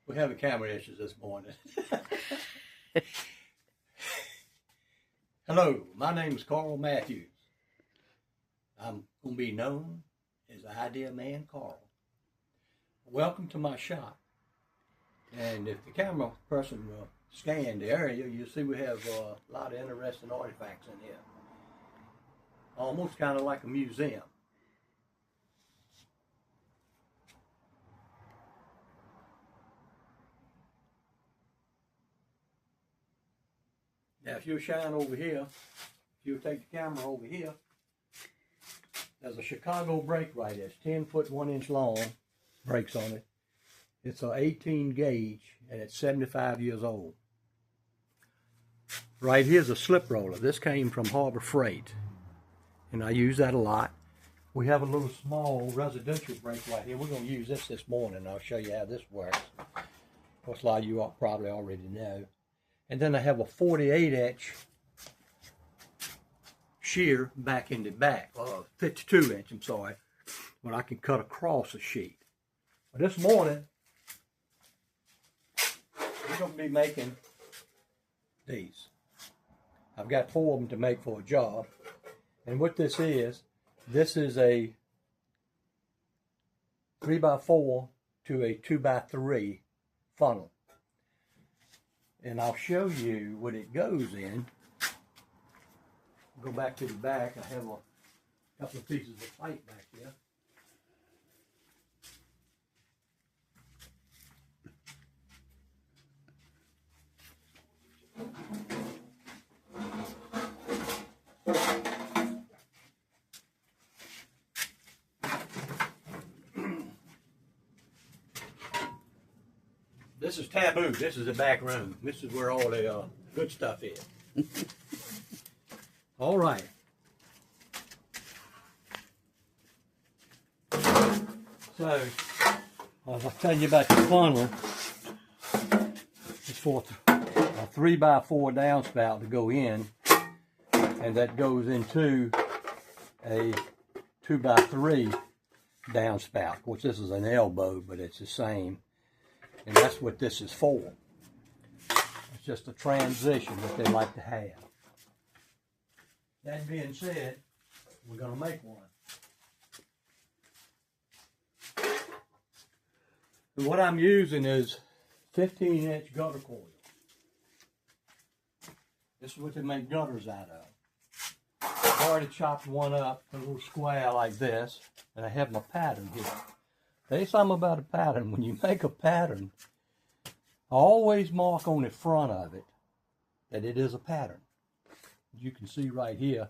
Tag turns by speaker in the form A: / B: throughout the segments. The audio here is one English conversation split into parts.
A: We're having camera issues this morning. Hello, my name is Carl Matthews. I'm going to be known as Idea Man Carl. Welcome to my shop. And if the camera person will scan the area, you'll see we have a lot of interesting artifacts in here. Almost kind of like a museum. Now, if you shine over here, if you take the camera over here, there's a Chicago brake right there. It's 10 foot 1 inch long, brakes on it. It's an 18 gauge and it's 75 years old. Right here's a slip roller. This came from Harbor Freight, and I use that a lot. We have a little small residential brake right here. We're going to use this morning. I'll show you how this works. Of course, a lot of you probably already know. And then I have a 48 inch shear back in the back, 52 inch, I'm sorry, when I can cut across a sheet. But this morning, we're going to be making these. I've got 4 of them to make for a job. And what this is a 3x4 to a 2x3 funnel. And I'll show you what it goes in. Go back to the back. I have a couple of pieces of pipe back here. This is taboo. This is the back room. This is where all the good stuff is. All right. So, I'll tell you about the funnel. It's for a 3x4 downspout to go in, and that goes into a 2x3 downspout. Of course, this is an elbow, but it's the same. And that's what this is for. It's just a transition that they like to have. That being said, we're going to make one. And what I'm using is 15 inch gutter coil. This is what they make gutters out of. I've already chopped one up, a little square like this, and I have my pattern here. There's something about a pattern. When you make a pattern, always mark on the front of it that it is a pattern. You can see right here,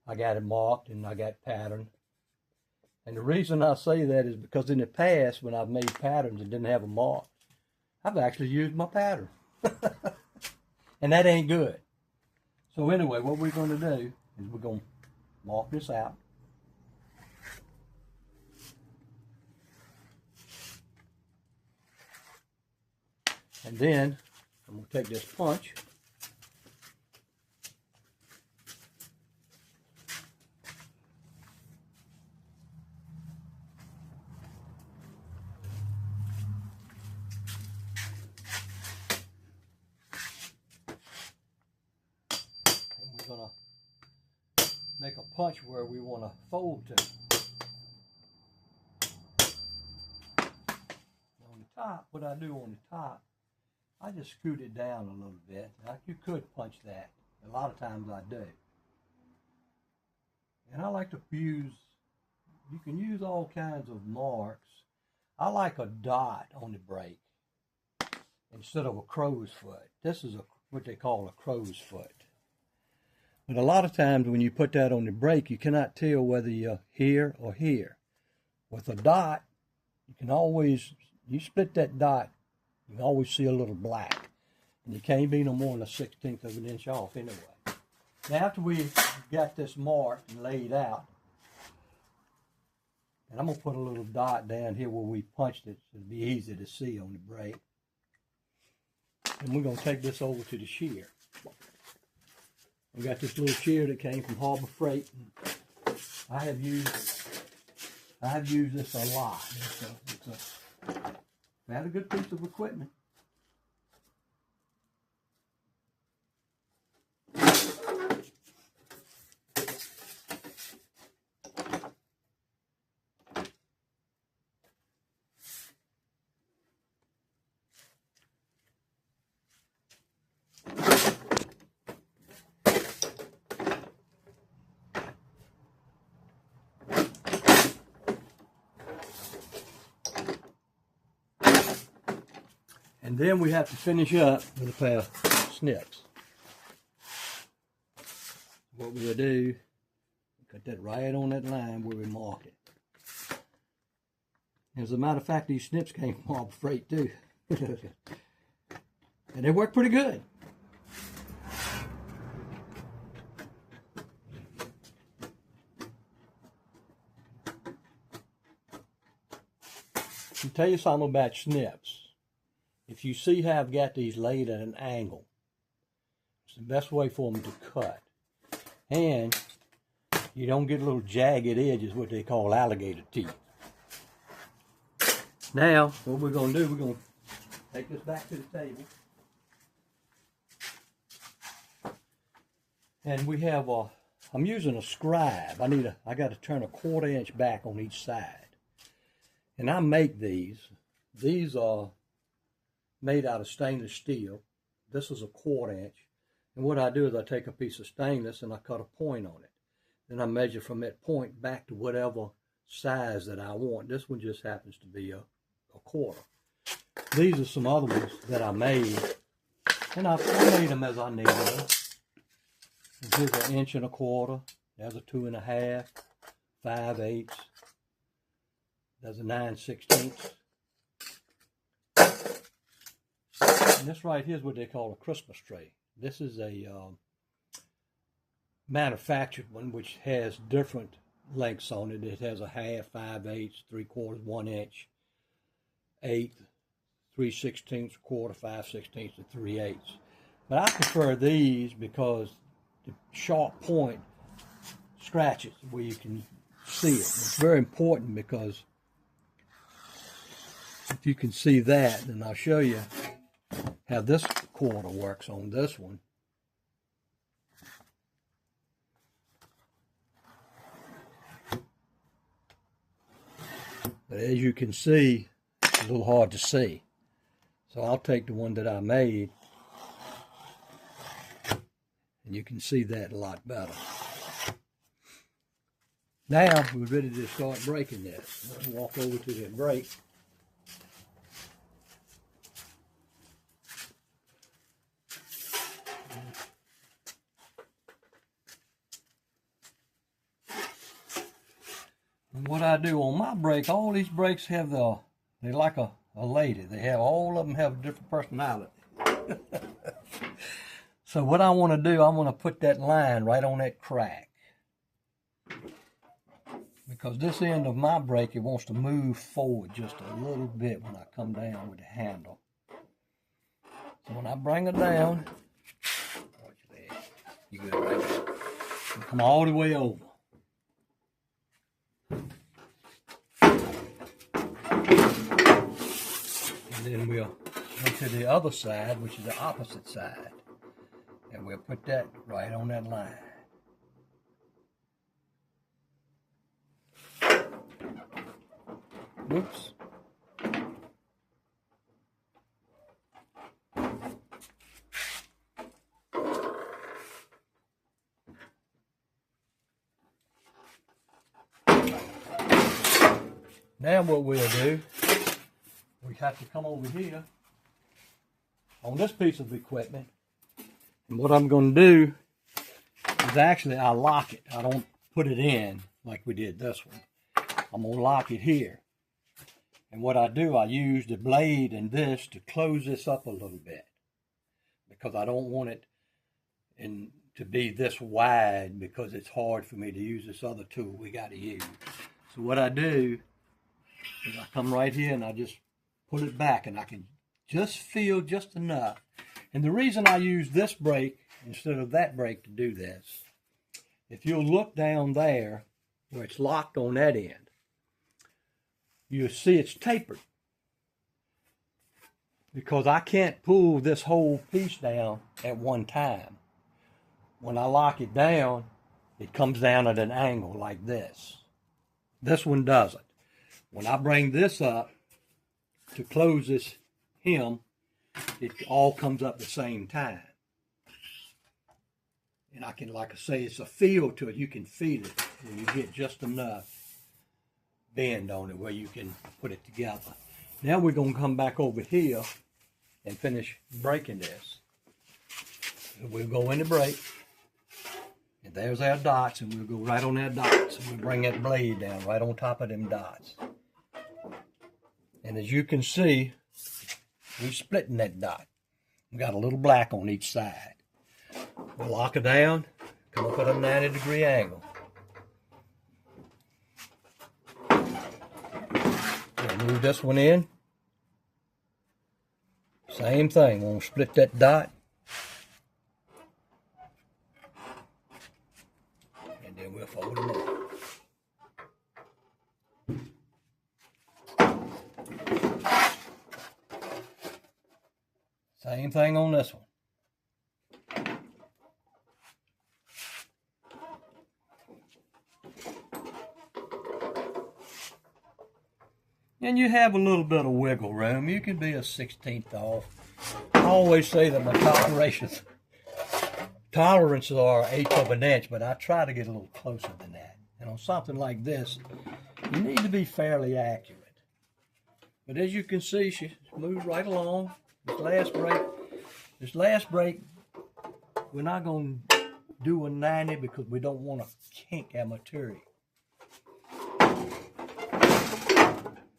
A: I got it marked and I got pattern. And the reason I say that is because in the past, when I've made patterns and didn't have a mark, I've actually used my pattern. And that ain't good. So anyway, what we're going to do is we're going to mark this out. And then I'm going to take this punch and we're going to make a punch where we want to fold to. On the top, what I do on the top, I just scoot it down a little bit. Now, you could punch that. A lot of times I do. And I like to use, you can use all kinds of marks. I like a dot on the brake instead of a crow's foot. This is what they call a crow's foot. But a lot of times when you put that on the brake, you cannot tell whether you're here or here. With a dot, you can always, you split that dot, you can always see a little black. And you can't be no more than a 1/16 of an inch off anyway. Now after we got this marked and laid out, and I'm going to put a little dot down here where we punched it so it'll be easy to see on the brake. And we're going to take this over to the shear. We got this little shear that came from Harbor Freight. I have used this a lot. It's a That's a good piece of equipment. And then we have to finish up with a pair of snips. What we'll do, cut that right on that line where we mark it. As a matter of fact, these snips came from Harbor Freight too. And they work pretty good. I'll tell you something about snips. If you see how I've got these laid at an angle, it's the best way for them to cut. And you don't get little jagged edges, what they call alligator teeth. Now, what we're going to do, we're going to take this back to the table. And we have I'm using a scribe. I got to turn a 1/4 inch back on each side. And I make these. These are made out of stainless steel. This is a 1/4 inch. And what I do is I take a piece of stainless and I cut a point on it. Then I measure from that point back to whatever size that I want. This one just happens to be a 1/4. These are some other ones that I made. And I made them as I needed them. Here's an 1 1/4. There's a 2 1/2, 5/8. There's a 9/16. And this right here is what they call a Christmas tree. This is a manufactured one which has different lengths on it. It has a 1/2, 5/8, 3/4, 1 inch, 1/8, 3/16, 1/4, 5/16, and 3/8. But I prefer these because the sharp point scratches where you can see it. It's very important because if you can see that, then I'll show you how this 1/4 works on this one. But as you can see, it's a little hard to see. So I'll take the one that I made, and you can see that a lot better. Now we're ready to start breaking this. Let's walk over to the break. And what I do on my brake, all these brakes have they're like a lady. They have, all of them have a different personality. So what I want to do, I want to put that line right on that crack. Because this end of my brake, it wants to move forward just a little bit when I come down with the handle. So when I bring it down, you good right there. Come all the way over. And then we'll go to the other side, which is the opposite side. And we'll put that right on that line. Whoops. Now what we'll do, we have to come over here on this piece of equipment. And what I'm going to do is actually I lock it. I don't put it in like we did this one. I'm going to lock it here. And what I do, I use the blade and this to close this up a little bit. Because I don't want it to be this wide, because it's hard for me to use this other tool we got to use. So what I do is I come right here and I just pull it back, and I can just feel just enough. And the reason I use this brake instead of that brake to do this, if you'll look down there where it's locked on that end, you'll see it's tapered. because I can't pull this whole piece down at one time. When I lock it down, it comes down at an angle like this. This one doesn't. When I bring this up to close this hem, it all comes up at the same time. And I can, like I say, it's a feel to it. You can feel it when you get just enough bend on it where you can put it together. Now we're going to come back over here and finish breaking this. We'll go in the break. And there's our dots, and we'll go right on our dots. And we'll bring that blade down right on top of them dots. And as you can see, we're splitting that dot. We got a little black on each side. We'll lock it down, come up at a 90-degree angle. We'll move this one in. Same thing, we'll split that dot. And then we'll fold them up. Same thing on this one. And you have a little bit of wiggle room. You can be a 16th off. I always say that my tolerances are 1/8 of an inch, but I try to get a little closer than that. And on something like this, you need to be fairly accurate. But as you can see, she moves right along. This last break, we're not going to do a 90 because we don't want to kink our material.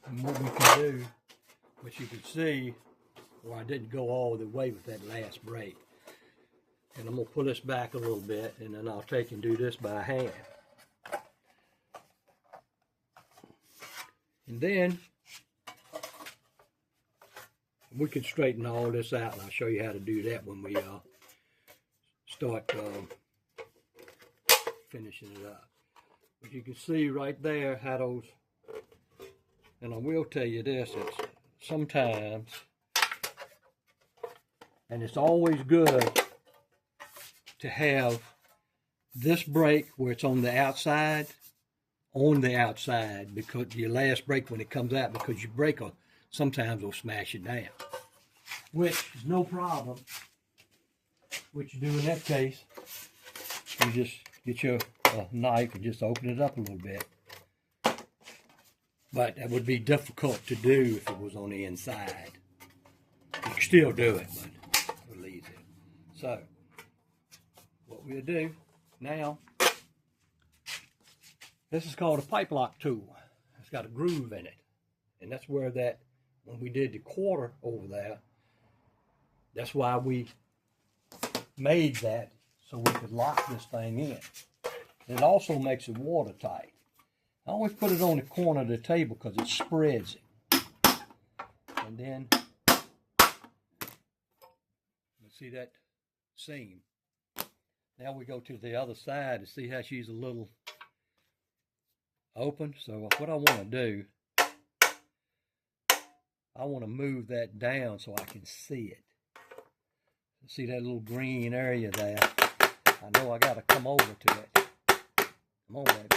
A: And what we can do, which you can see, where I didn't go all the way with that last break. And I'm going to pull this back a little bit, and then I'll take and do this by hand. And then we can straighten all this out, and I'll show you how to do that when we start finishing it up. But you can see right there how those, and I will tell you this, it's sometimes, and it's always good to have this break where it's on the outside, because your last break when it comes out, because your break will sometimes will smash it down, which is no problem. What you do in that case, you just get your knife and just open it up a little bit. But that would be difficult to do if it was on the inside. You can still do it, but we'll leave it. So, what we'll do now, this is called a pipe lock tool. It's got a groove in it. And that's where that, when we did the quarter over there, that's why we made that, so we could lock this thing in. It also makes it watertight. I always put it on the corner of the table because it spreads it. And then, you see that seam. Now we go to the other side to see how she's a little open. So what I want to do, I want to move that down so I can see it. See that little green area there? I know I got to come over to it. Come on, baby.